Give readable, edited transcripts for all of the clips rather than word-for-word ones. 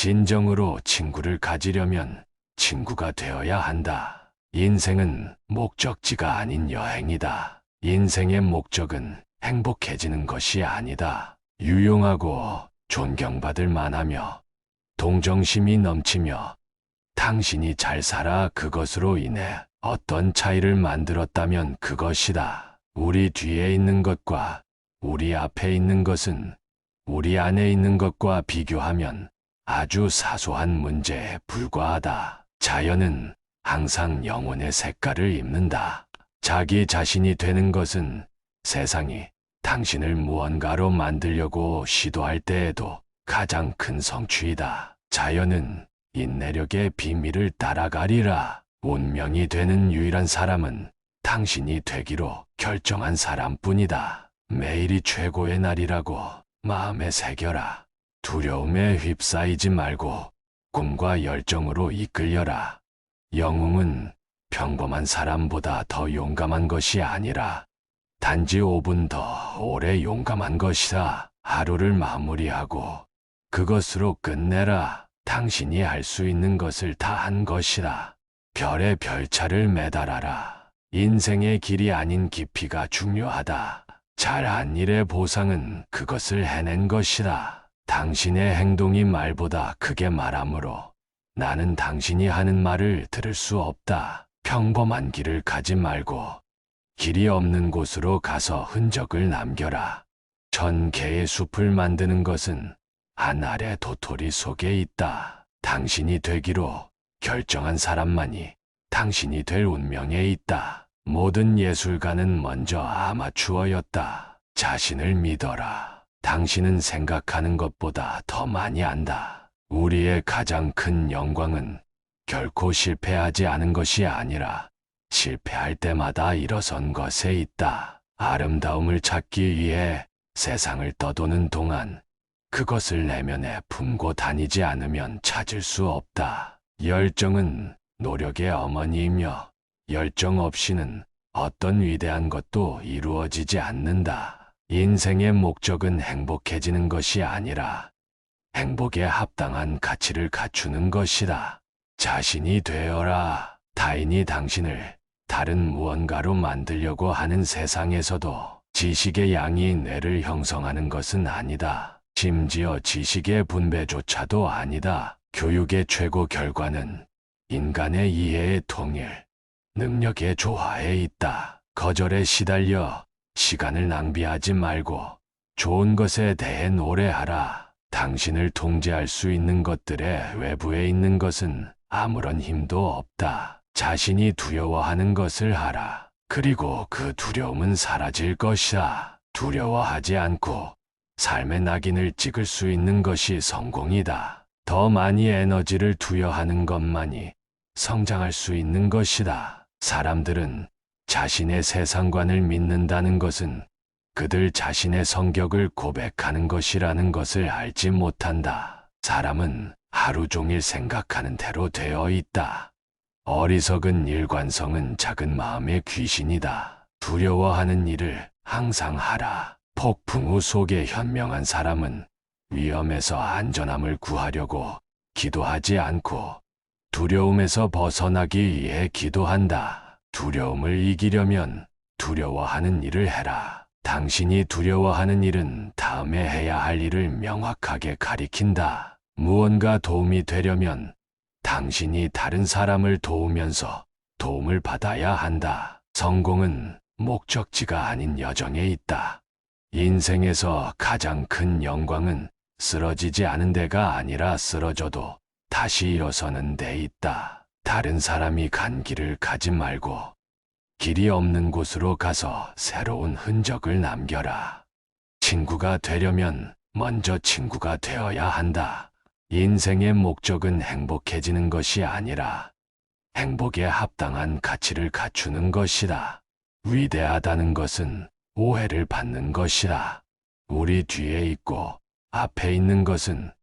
진정으로 친구를 가지려면 친구가 되어야 한다. 인생은 목적지가 아닌 여행이다. 인생의 목적은 행복해지는 것이 아니다. 유용하고 존경받을 만하며 동정심이 넘치며 당신이 잘 살아 그것으로 인해 어떤 차이를 만들었다면 그것이다. 우리 뒤에 있는 것과 우리 앞에 있는 것은 우리 안에 있는 것과 비교하면 아주 사소한 문제에 불과하다. 자연은 항상 영혼의 색깔을 입는다. 자기 자신이 되는 것은 세상이 당신을 무언가로 만들려고 시도할 때에도 가장 큰 성취이다. 자연은 인내력의 비밀을 따라가리라. 운명이 되는 유일한 사람은 당신이 되기로 결정한 사람뿐이다. 매일이 최고의 날이라고 마음에 새겨라. 두려움에 휩싸이지 말고 꿈과 열정으로 이끌려라. 영웅은 평범한 사람보다 더 용감한 것이 아니라 단지 5분 더 오래 용감한 것이다. 하루를 마무리하고 그것으로 끝내라. 당신이 할 수 있는 것을 다 한 것이다. 별에 별차를 매달아라. 인생의 길이 아닌 깊이가 중요하다. 잘한 일의 보상은 그것을 해낸 것이다. 당신의 행동이 말보다 크게 말하므로 나는 당신이 하는 말을 들을 수 없다. 평범한 길을 가지 말고 길이 없는 곳으로 가서 흔적을 남겨라. 1000개의 숲을 만드는 것은 한 알의 도토리 속에 있다. 당신이 되기로 결정한 사람만이 당신이 될 운명에 있다. 모든 예술가는 먼저 아마추어였다. 자신을 믿어라. 당신은 생각하는 것보다 더 많이 안다. 우리의 가장 큰 영광은 결코 실패하지 않은 것이 아니라 실패할 때마다 일어선 것에 있다. 아름다움을 찾기 위해 세상을 떠도는 동안 그것을 내면에 품고 다니지 않으면 찾을 수 없다. 열정은 노력의 어머니이며 열정 없이는 어떤 위대한 것도 이루어지지 않는다. 인생의 목적은 행복해지는 것이 아니라 행복에 합당한 가치를 갖추는 것이다. 자신이 되어라. 타인이 당신을 다른 무언가로 만들려고 하는 세상에서도 지식의 양이 뇌를 형성하는 것은 아니다. 심지어 지식의 분배조차도 아니다. 교육의 최고 결과는 인간의 이해의 통일, 능력의 조화에 있다. 거절에 시달려 시간을 낭비하지 말고 좋은 것에 대해 노래하라. 당신을 통제할 수 있는 것들의 외부에 있는 것은 아무런 힘도 없다. 자신이 두려워하는 것을 하라. 그리고 그 두려움은 사라질 것이다. 두려워하지 않고 삶의 낙인을 찍을 수 있는 것이 성공이다. 더 많이 에너지를 투여하는 것만이 성장할 수 있는 것이다. 사람들은 자신의 세상관을 믿는다는 것은 그들 자신의 성격을 고백하는 것이라는 것을 알지 못한다. 사람은 하루 종일 생각하는 대로 되어 있다. 어리석은 일관성은 작은 마음의 귀신이다. 두려워하는 일을 항상 하라. 폭풍우 속에 현명한 사람은 위험에서 안전함을 구하려고 기도하지 않고 두려움에서 벗어나기 위해 기도한다. 두려움을 이기려면 두려워하는 일을 해라. 당신이 두려워하는 일은 다음에 해야 할 일을 명확하게 가리킨다. 무언가 도움이 되려면 당신이 다른 사람을 도우면서 도움을 받아야 한다. 성공은 목적지가 아닌 여정에 있다. 인생에서 가장 큰 영광은 쓰러지지 않은 데가 아니라 쓰러져도 다시 일어서는 데 있다. 다른 사람이 간 길을 가지 말고 길이 없는 곳으로 가서 새로운 흔적을 남겨라. 친구가 되려면 먼저 친구가 되어야 한다. 인생의 목적은 행복해지는 것이 아니라 행복에 합당한 가치를 갖추는 것이다. 위대하다는 것은 오해를 받는 것이다. 우리 뒤에 있고 앞에 있는 것은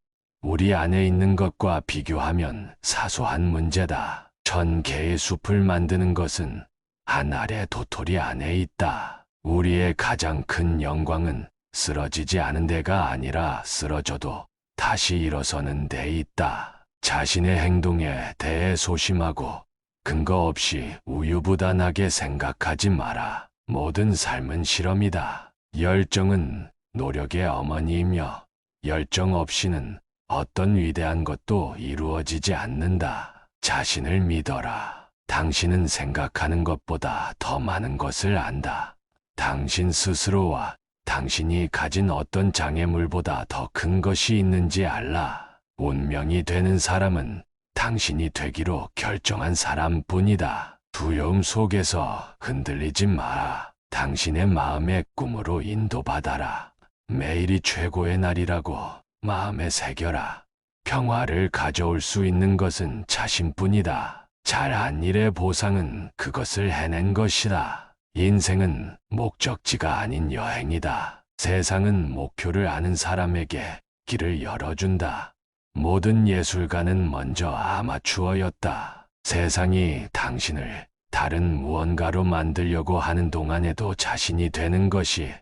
우리 안에 있는 것과 비교하면 사소한 문제다. 1000개의 숲을 만드는 것은 한 알의 도토리 안에 있다. 우리의 가장 큰 영광은 쓰러지지 않은 데가 아니라 쓰러져도 다시 일어서는 데 있다. 자신의 행동에 대해 소심하고 근거 없이 우유부단하게 생각하지 마라. 모든 삶은 실험이다. 열정은 노력의 어머니이며 열정 없이는 어떤 위대한 것도 이루어지지 않는다. 자신을 믿어라. 당신은 생각하는 것보다 더 많은 것을 안다. 당신 스스로와 당신이 가진 어떤 장애물보다 더 큰 것이 있는지 알라. 운명이 되는 사람은 당신이 되기로 결정한 사람뿐이다. 두려움 속에서 흔들리지 마라. 당신의 마음의 꿈으로 인도받아라. 매일이 최고의 날이라고 마음에 새겨라. 평화를 가져올 수 있는 것은 자신뿐이다. 잘한 일의 보상은 그것을 해낸 것이다. 인생은 목적지가 아닌 여행이다. 세상은 목표를 아는 사람에게 길을 열어준다. 모든 예술가는 먼저 아마추어였다. 세상이 당신을 다른 무언가로 만들려고 하는 동안에도 자신이 되는 것이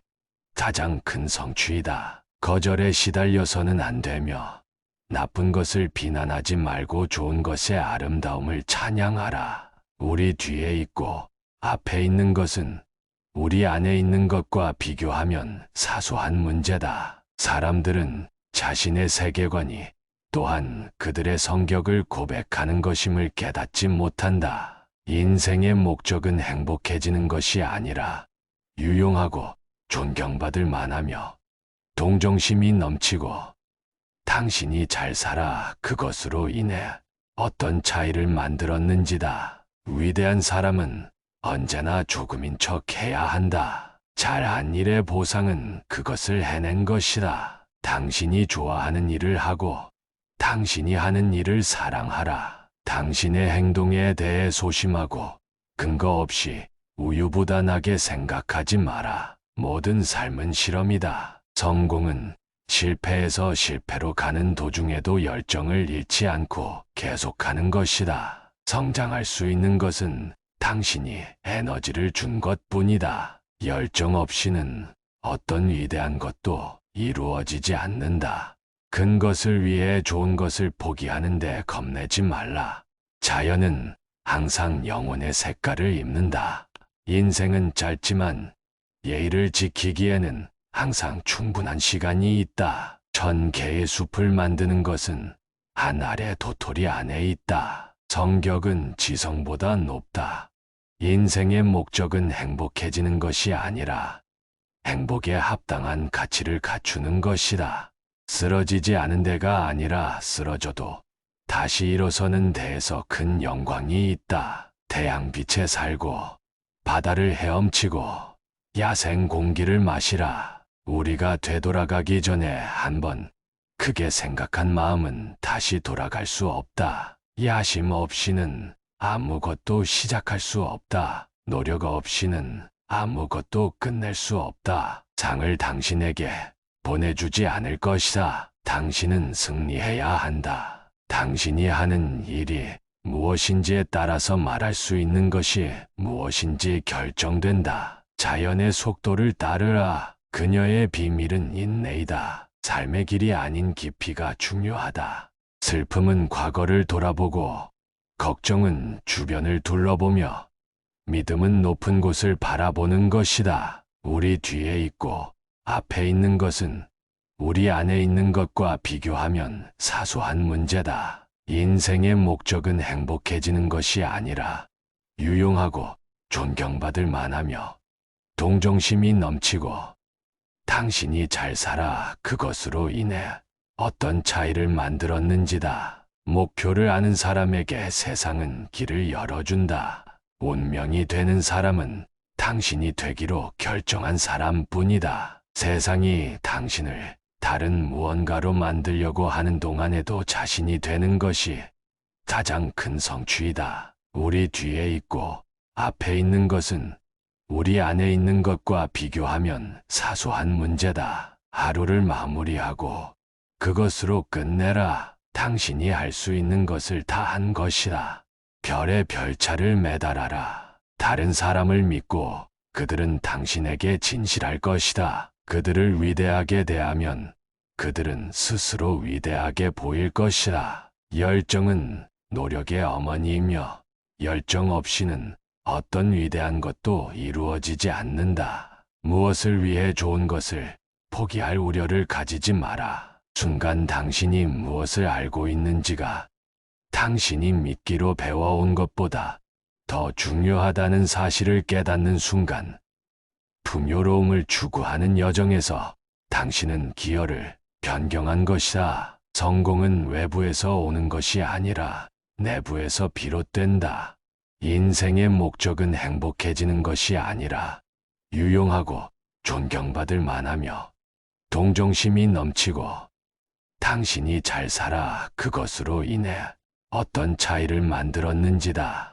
가장 큰 성취이다. 거절에 시달려서는 안 되며 나쁜 것을 비난하지 말고 좋은 것의 아름다움을 찬양하라. 우리 뒤에 있고 앞에 있는 것은 우리 안에 있는 것과 비교하면 사소한 문제다. 사람들은 자신의 세계관이 또한 그들의 성격을 고백하는 것임을 깨닫지 못한다. 인생의 목적은 행복해지는 것이 아니라 유용하고 존경받을 만하며 동정심이 넘치고 당신이 잘 살아 그것으로 인해 어떤 차이를 만들었는지다. 위대한 사람은 언제나 조금인 척 해야 한다. 잘한 일의 보상은 그것을 해낸 것이다. 당신이 좋아하는 일을 하고 당신이 하는 일을 사랑하라. 당신의 행동에 대해 소심하고 근거 없이 우유부단하게 생각하지 마라. 모든 삶은 실험이다. 성공은 실패에서 실패로 가는 도중에도 열정을 잃지 않고 계속하는 것이다. 성장할 수 있는 것은 당신이 에너지를 준 것뿐이다. 열정 없이는 어떤 위대한 것도 이루어지지 않는다. 큰 것을 위해 좋은 것을 포기하는데 겁내지 말라. 자연은 항상 영혼의 색깔을 입는다. 인생은 짧지만 예의를 지키기에는 항상 충분한 시간이 있다. 1000개의 숲을 만드는 것은 한 알의 도토리 안에 있다. 성격은 지성보다 높다. 인생의 목적은 행복해지는 것이 아니라 행복에 합당한 가치를 갖추는 것이다. 쓰러지지 않은 데가 아니라 쓰러져도 다시 일어서는 데에서 큰 영광이 있다. 태양빛에 살고 바다를 헤엄치고 야생 공기를 마시라. 우리가 되돌아가기 전에 한번 크게 생각한 마음은 다시 돌아갈 수 없다. 야심 없이는 아무것도 시작할 수 없다. 노력 없이는 아무것도 끝낼 수 없다. 상을 당신에게 보내주지 않을 것이다. 당신은 승리해야 한다. 당신이 하는 일이 무엇인지에 따라서 말할 수 있는 것이 무엇인지 결정된다. 자연의 속도를 따르라. 그녀의 비밀은 인내이다. 삶의 길이 아닌 깊이가 중요하다. 슬픔은 과거를 돌아보고 걱정은 주변을 둘러보며 믿음은 높은 곳을 바라보는 것이다. 우리 뒤에 있고 앞에 있는 것은 우리 안에 있는 것과 비교하면 사소한 문제다. 인생의 목적은 행복해지는 것이 아니라 유용하고 존경받을 만하며 동정심이 넘치고 당신이 잘 살아 그것으로 인해 어떤 차이를 만들었는지다. 목표를 아는 사람에게 세상은 길을 열어준다. 운명이 되는 사람은 당신이 되기로 결정한 사람뿐이다. 세상이 당신을 다른 무언가로 만들려고 하는 동안에도 자신이 되는 것이 가장 큰 성취이다. 우리 뒤에 있고 앞에 있는 것은 우리 안에 있는 것과 비교하면 사소한 문제다. 하루를 마무리하고 그것으로 끝내라. 당신이 할 수 있는 것을 다 한 것이다. 별에 별차를 매달아라. 다른 사람을 믿고 그들은 당신에게 진실할 것이다. 그들을 위대하게 대하면 그들은 스스로 위대하게 보일 것이라. 열정은 노력의 어머니이며 열정 없이는 어떤 위대한 것도 이루어지지 않는다. 무엇을 위해 좋은 것을 포기할 우려를 가지지 마라. 순간 당신이 무엇을 알고 있는지가 당신이 믿기로 배워온 것보다 더 중요하다는 사실을 깨닫는 순간, 풍요로움을 추구하는 여정에서 당신은 기여를 변경한 것이다. 성공은 외부에서 오는 것이 아니라 내부에서 비롯된다. 인생의 목적은 행복해지는 것이 아니라 유용하고 존경받을 만하며 동정심이 넘치고 당신이 잘 살아 그것으로 인해 어떤 차이를 만들었는지다.